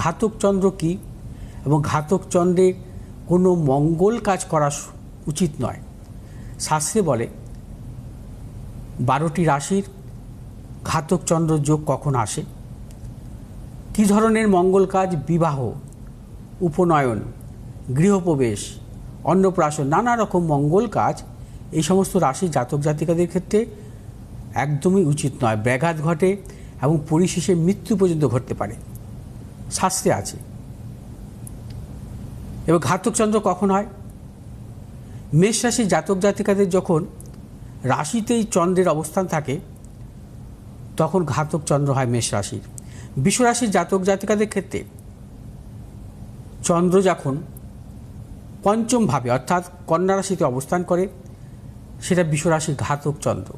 ঘাতক চন্দ্র কী এবং ঘাতক চন্দ্রে কোনো মঙ্গল কাজ করা উচিত নয়। শাস্ত্রে বলে 12টি রাশির ঘাতক চন্দ্র যোগ কখন আসে, কী ধরনের মঙ্গল কাজ, বিবাহ, উপনয়ন, গৃহপ্রবেশ, অন্নপ্রাশন, নানা রকম মঙ্গল কাজ এই সমস্ত রাশি জাতক জাতিকাদের ক্ষেত্রে একদমই উচিত নয়। ব্যাঘাত ঘটে এবং পরিশেষে মৃত্যু পর্যন্ত ঘটতে পারে, শাস্ত্রে আছে। এবং ঘাতক চন্দ্র কখন হয়? মেষ রাশির জাতক জাতিকাদের যখন রাশিতেই চন্দ্রের অবস্থান থাকে তখন ঘাতক চন্দ্র হয় মেষ রাশির। বৃষ রাশির জাতক জাতিকাদের ক্ষেত্রে চন্দ্র যখন পঞ্চম ভাবে অর্থাৎ কন্যা রাশিতে অবস্থান করে সেটা বৃষ রাশির ঘাতক চন্দ্র।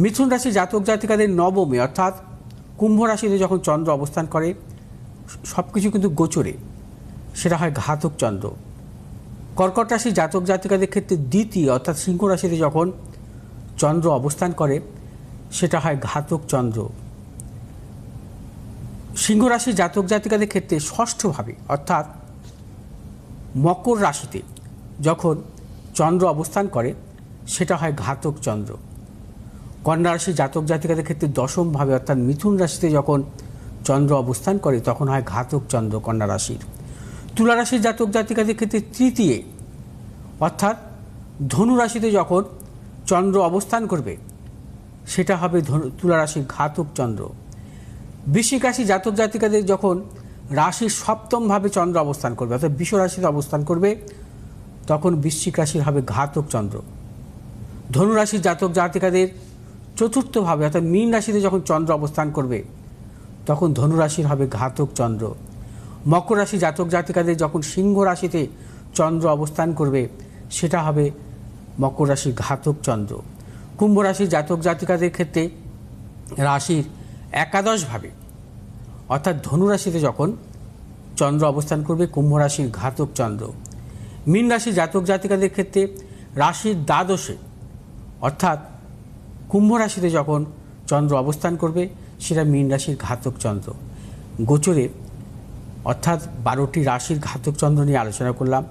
মিথুন রাশির জাতক জাতিকাদের নবমে অর্থাৎ কুম্ভ রাশিতে যখন চন্দ্র অবস্থান করে, সব কিছু কিন্তু গোচরে, সেটা হয় ঘাতক চন্দ্র। কর্কট রাশির জাতক জাতিকাদের ক্ষেত্রে দ্বিতীয় অর্থাৎ সিংহ রাশিতে যখন চন্দ্র অবস্থান করে সেটা হয় ঘাতক চন্দ্র। সিংহ রাশির জাতক জাতিকাদের ক্ষেত্রে ষষ্ঠভাবে অর্থাৎ মকর রাশিতে যখন চন্দ্র অবস্থান করে সেটা হয় ঘাতক চন্দ্র। কন্যা রাশির জাতক জাতিকাদের ক্ষেত্রে দশমভাবে অর্থাৎ মিথুন রাশিতে যখন চন্দ্র অবস্থান করে তখন হয় ঘাতক চন্দ্র কন্যা রাশির। তুলা রাশির জাতক জাতিকাদের ক্ষেত্রে তৃতীয় অর্থাৎ ধনু রাশিতে যখন চন্দ্র অবস্থান করবে সেটা হবে তুলা রাশির ঘাতক চন্দ্র। বৃশ্চিক রাশির জাতক জাতিকাদের যখন রাশির সপ্তমভাবে চন্দ্র অবস্থান করবে অর্থাৎ বৃষ রাশিতে অবস্থান করবে তখন বৃশ্চিক রাশির হবে ঘাতক চন্দ্র। ধনু রাশির জাতক জাতিকাদের চতুর্থভাবে অর্থাৎ মীন রাশিতে যখন চন্দ্র অবস্থান করবে তখন ধনু রাশির হবে ঘাতক চন্দ্র। মকর রাশি জাতক জাতিকাদের যখন সিংহ রাশিতে চন্দ্র অবস্থান করবে সেটা হবে মকর রাশির ঘাতক চন্দ্র। কুম্ভ রাশির জাতক জাতিকাদের ক্ষেত্রে রাশির একাদশভাবে অর্থাৎ ধনু রাশিতে যখন চন্দ্র অবস্থান করবে কুম্ভ রাশির ঘাতক চন্দ্র। মীন রাশির জাতক জাতিকাদের ক্ষেত্রে রাশির দ্বাদশে অর্থাৎ কুম্ভ রাশিতে যখন চন্দ্র অবস্থান করবে সেটা মীন রাশির ঘাতক চন্দ্র। গোচরে অর্থাৎ 12টি রাশির ঘাতক চন্দ্র নিয়ে আলোচনা করলাম।